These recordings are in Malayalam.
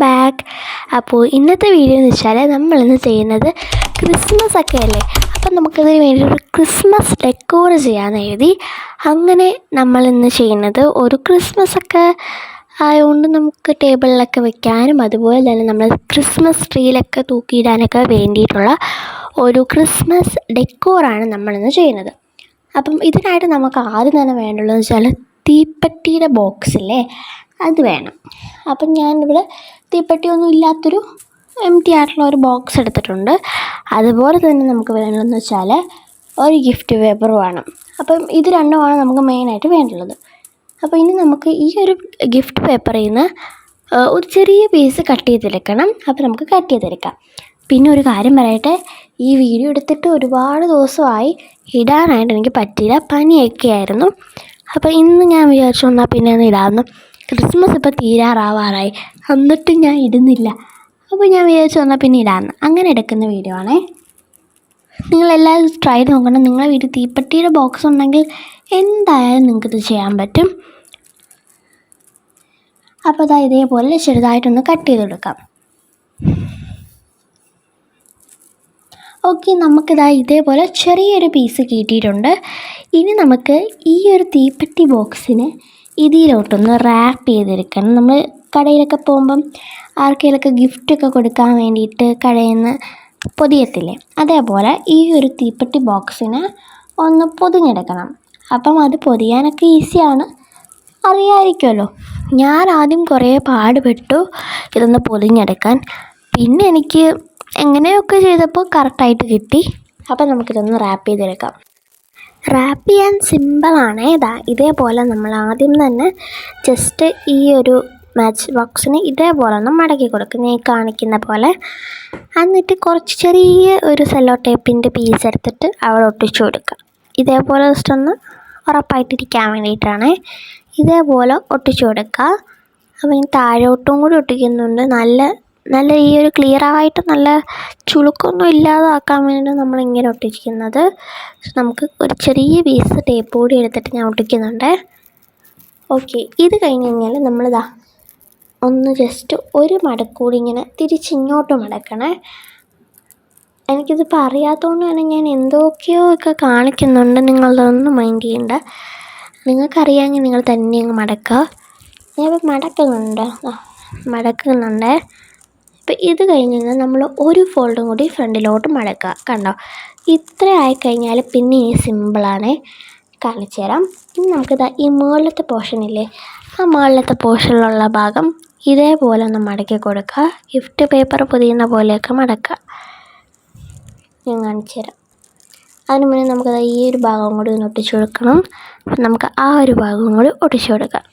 ബാക്ക്. അപ്പോൾ ഇന്നത്തെ വീഡിയോ എന്ന് വെച്ചാൽ നമ്മളിന്ന് ചെയ്യുന്നത് ക്രിസ്മസ് ഒക്കെ അല്ലേ, അപ്പം നമുക്കതിന് വേണ്ടി ഒരു ക്രിസ്മസ് ഡെക്കോർ ചെയ്യാമെന്ന് എഴുതി. അങ്ങനെ നമ്മളിന്ന് ചെയ്യുന്നത് ഒരു ക്രിസ്മസ് ഒക്കെ ആയതുകൊണ്ട് നമുക്ക് ടേബിളിലൊക്കെ വെക്കാനും അതുപോലെ തന്നെ നമ്മൾ ക്രിസ്മസ് ട്രീയിലൊക്കെ തൂക്കിയിടാനൊക്കെ വേണ്ടിയിട്ടുള്ള ഒരു ക്രിസ്മസ് ഡെക്കോറാണ് നമ്മളിന്ന് ചെയ്യുന്നത്. അപ്പം ഇതിനായിട്ട് നമുക്ക് ആദ്യം തന്നെ വേണ്ടുള്ളതെന്ന് വെച്ചാൽ തീപ്പെട്ടിയുടെ ബോക്സില്ലേ അത് വേണം. അപ്പം ഞാനിവിടെ തീപ്പെട്ടിയൊന്നും ഇല്ലാത്തൊരു എംപ്റ്റി ആയിട്ടുള്ള ഒരു ബോക്സ് എടുത്തിട്ടുണ്ട്. അതുപോലെ തന്നെ നമുക്ക് വേണ്ടതെന്ന് വെച്ചാൽ ഒരു ഗിഫ്റ്റ് പേപ്പർ വേണം. അപ്പം ഇത് രണ്ടുമാണ് നമുക്ക് മെയിനായിട്ട് വേണ്ടുള്ളത്. അപ്പോൾ ഇനി നമുക്ക് ഈ ഒരു ഗിഫ്റ്റ് പേപ്പറിൽ നിന്ന് ഒരു ചെറിയ പീസ് കട്ട് ചെയ്തെടുക്കണം. അപ്പോൾ നമുക്ക് കട്ട് ചെയ്തെടുക്കാം. പിന്നെ ഒരു കാര്യം പറയട്ടെ, ഈ വീഡിയോ എടുത്തിട്ട് ഒരുപാട് ദിവസമായി ഇടാനായിട്ട് എനിക്ക് പറ്റിയില്ല, പനിയൊക്കെ ആയിരുന്നു. അപ്പോൾ ഇന്ന് ഞാൻ വിചാരിച്ചു എന്നാൽ പിന്നെ ഒന്ന് ഇടാമെന്ന്. ക്രിസ്മസ് ഇപ്പോൾ തീരാറാവാറായി, എന്നിട്ട് ഞാൻ ഇടുന്നില്ല. അപ്പോൾ ഞാൻ വിചാരിച്ചു എന്നാൽ പിന്നെ ഇടാമെന്ന്. അങ്ങനെ എടുക്കുന്ന വീഡിയോ ആണേ. നിങ്ങളെല്ലാവരും ട്രൈ ചെയ്ത് നോക്കണം. നിങ്ങളെ വീട്ടിൽ തീപ്പെട്ടിയുടെ ബോക്സ് ഉണ്ടെങ്കിൽ എന്തായാലും നിങ്ങൾക്കിത് ചെയ്യാൻ പറ്റും. അപ്പോൾ അതാ ഇതേപോലെ ചെറുതായിട്ടൊന്ന് കട്ട് ചെയ്തെടുക്കാം. ഓക്കെ, നമുക്കിതാ ഇതേപോലെ ചെറിയൊരു പീസ് കിട്ടിയിട്ടുണ്ട്. ഇനി നമുക്ക് ഈ ഒരു തീപ്പെട്ടി ബോക്സിന് ഇതിലോട്ടൊന്ന് റാപ്പ് ചെയ്തെടുക്കണം. നമ്മൾ കടയിലൊക്കെ പോകുമ്പം ആർക്കെങ്കിലുമൊക്കെ ഗിഫ്റ്റൊക്കെ കൊടുക്കാൻ വേണ്ടിയിട്ട് കടയിൽ നിന്ന് പൊതിയത്തില്ലേ, അതേപോലെ ഈ ഒരു തീപ്പെട്ടി ബോക്സിന് ഒന്ന് പൊതിഞ്ഞെടുക്കണം. അപ്പം അത് പൊതിയാനൊക്കെ ഈസിയാണ്, അറിയാമായിരിക്കുമല്ലോ. ഞാൻ ആദ്യം കുറേ പാടുപെട്ടു ഇതൊന്ന് പൊതിഞ്ഞെടുക്കാൻ. പിന്നെ എനിക്ക് എങ്ങനെയൊക്കെ ചെയ്തപ്പോൾ കറക്റ്റായിട്ട് കിട്ടി. അപ്പം നമുക്കിതൊന്ന് റാപ്പ് ചെയ്തെടുക്കാം. റാപ്പ് ചെയ്യാൻ സിമ്പിളാണ്. ഇതേപോലെ നമ്മൾ ആദ്യം തന്നെ ജസ്റ്റ് ഈ ഒരു മാച്ച് ബോക്സിന് ഇതേപോലെ ഒന്ന് മടക്കി കൊടുക്കും, ഞാൻ കാണിക്കുന്ന പോലെ. എന്നിട്ട് കുറച്ച് ചെറിയ ഒരു സെല്ലോ ടേപ്പിൻ്റെ പീസ് എടുത്തിട്ട് അവിടെ ഒട്ടിച്ചു കൊടുക്കുക. ഇതേപോലെ ജസ്റ്റ് ഒന്ന് ഉറപ്പായിട്ടിരിക്കാൻ വേണ്ടിയിട്ടാണ് ഇതേപോലെ ഒട്ടിച്ചു കൊടുക്കുക. അപ്പോൾ ഈ താഴോട്ടും കൂടി ഒട്ടിക്കുന്നുണ്ട്. നല്ല ഈ ഒരു ക്ലിയറായിട്ട് നല്ല ചുളുക്കൊന്നും ഇല്ലാതാക്കാൻ വേണ്ടി നമ്മളിങ്ങനെ ഒട്ടിക്കുന്നത്. നമുക്ക് ഒരു ചെറിയ പീസ് ടേപ്പ് കൂടി എടുത്തിട്ട് ഞാൻ ഒട്ടിക്കുന്നുണ്ട്. ഓക്കെ, ഇത് കഴിഞ്ഞ് കഴിഞ്ഞാൽ നമ്മളിതാ ഒന്ന് ജസ്റ്റ് ഒരു മടക്കൂടി ഇങ്ങനെ തിരിച്ചിങ്ങോട്ട് മടക്കണേ. എനിക്കിതിപ്പോൾ അറിയാത്തതുകൊണ്ട് തന്നെ ഞാൻ എന്തൊക്കെയോ ഒക്കെ കാണിക്കുന്നുണ്ട്, നിങ്ങളതൊന്നും മൈൻഡ് ചെയ്യണ്ട. നിങ്ങൾക്കറിയാമെങ്കിൽ നിങ്ങൾ തന്നെ അങ്ങ് മടക്കുക. ഞാനിപ്പോൾ മടക്കുന്നുണ്ട്. ഇപ്പോൾ ഇത് കഴിഞ്ഞ് കഴിഞ്ഞാൽ നമ്മൾ ഒരു ഫോൾഡും കൂടി ഫ്രണ്ടിലോട്ട് മടക്കുക. കണ്ടോ, ഇത്ര ആയിക്കഴിഞ്ഞാൽ പിന്നെ ഈ സിമ്പിളാണ്. കാണിച്ചു തരാം. ഇനി നമുക്കിതാ ഈ മുകളിലത്തെ പോർഷനില്ലേ, ആ മുകളിലത്തെ പോർഷനിലുള്ള ഭാഗം ഇതേപോലെ ഒന്ന് മടക്കി കൊടുക്കുക. ഗിഫ്റ്റ് പേപ്പർ പൊതിയുന്ന പോലെയൊക്കെ മടക്കുക. ഞാൻ കാണിച്ചു തരാം. അതിന് മുന്നേ നമുക്കത് ഈ ഒരു ഭാഗം കൂടി ഒന്ന് ഒട്ടിച്ചു കൊടുക്കണം. അപ്പം നമുക്ക് ആ ഒരു ഭാഗവും കൂടി ഒട്ടിച്ചു കൊടുക്കാം.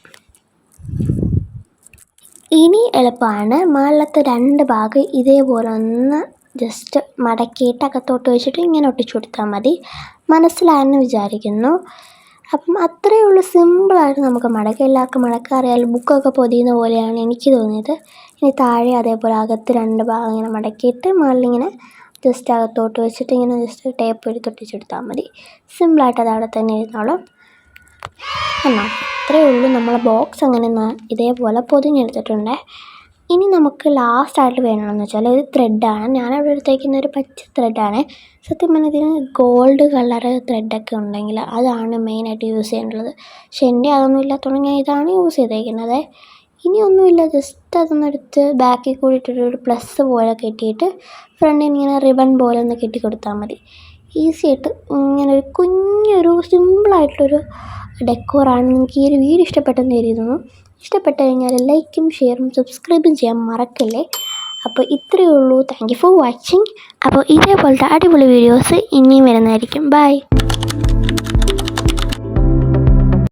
ഇനി എളുപ്പമാണ്. മുകളിലത്തെ രണ്ട് ഭാഗം ഇതേപോലെ ഒന്ന് ജസ്റ്റ് മടക്കിയിട്ട് അകത്തോട്ട് വെച്ചിട്ട് ഇങ്ങനെ ഒട്ടിച്ചു കൊടുത്താൽ മതി. മനസ്സിലായെന്ന് വിചാരിക്കുന്നു. അപ്പം അത്രയേ ഉള്ളൂ, സിമ്പിളായിട്ട് നമുക്ക് മടക്കാം. എല്ലാവർക്കും മടക്കാൻ അറിയാമല്ലോ, ബുക്കൊക്കെ പൊതിയുന്ന പോലെയാണ് എനിക്ക് തോന്നിയത്. ഇനി താഴെ അതേപോലെ അകത്ത് രണ്ട് ഭാഗം ഇങ്ങനെ മടക്കിയിട്ട് മുകളിലിങ്ങനെ ജസ്റ്റ് അകത്തോട്ട് വെച്ചിട്ട് ഇങ്ങനെ ജസ്റ്റ് ടേപ്പ് എടുത്ത് ഒട്ടിച്ചെടുത്താൽ മതി. സിമ്പിളായിട്ട് അത് അവിടെ തന്നെ ഇരുന്നോളും. എന്നാൽ അത്രയേ ഉള്ളൂ. നമ്മളെ ബോക്സ് അങ്ങനെ ഇതേപോലെ പൊതിഞ്ഞെടുത്തിട്ടുണ്ട്. ഇനി നമുക്ക് ലാസ്റ്റായിട്ട് വേണമെന്ന് വെച്ചാൽ ഒരു ത്രെഡാണ്. ഞാനവിടെ എടുത്തേക്കുന്ന ഒരു പച്ച ത്രെഡാണ്. സത്യം പറഞ്ഞാൽ ഇതിന് ഗോൾഡ് കളർ ത്രെഡൊക്കെ ഉണ്ടെങ്കിൽ അതാണ് മെയിനായിട്ട് യൂസ് ചെയ്യേണ്ടത്. പക്ഷെ എൻ്റെ അതൊന്നും ഇല്ലാത്തതുകൊണ്ട് ഞാൻ ഇതാണ് യൂസ് ചെയ്തേക്കുന്നത്. ഇനിയൊന്നുമില്ല, ജസ്റ്റ് അതൊന്നെടുത്ത് ബാക്കിൽ കൂടിയിട്ടൊരു പ്ലസ് പോലെ കെട്ടിയിട്ട് ഫ്രണ്ടിൽ ഇങ്ങനെ റിബൺ പോലെ ഒന്ന് കെട്ടി കൊടുത്താൽ മതി. ഈസി ആയിട്ട് ഇങ്ങനൊരു കുഞ്ഞൊരു സിമ്പിളായിട്ടൊരു ഡെക്കോറാണ്. നിങ്ങൾക്ക് ഈ ഒരു വീഡിയോ ഇഷ്ടപ്പെട്ടെന്ന് കരുതുന്നു. ഇഷ്ടപ്പെട്ട് കഴിഞ്ഞാൽ ലൈക്കും ഷെയറും സബ്സ്ക്രൈബും ചെയ്യാൻ മറക്കല്ലേ. അപ്പോൾ ഇത്രയേ ഉള്ളൂ. Thank you for watching. അപ്പോൾ ഇതേപോലത്തെ അടിപൊളി വീഡിയോസ് ഇനിയും വരുന്നതായിരിക്കും. ബൈ.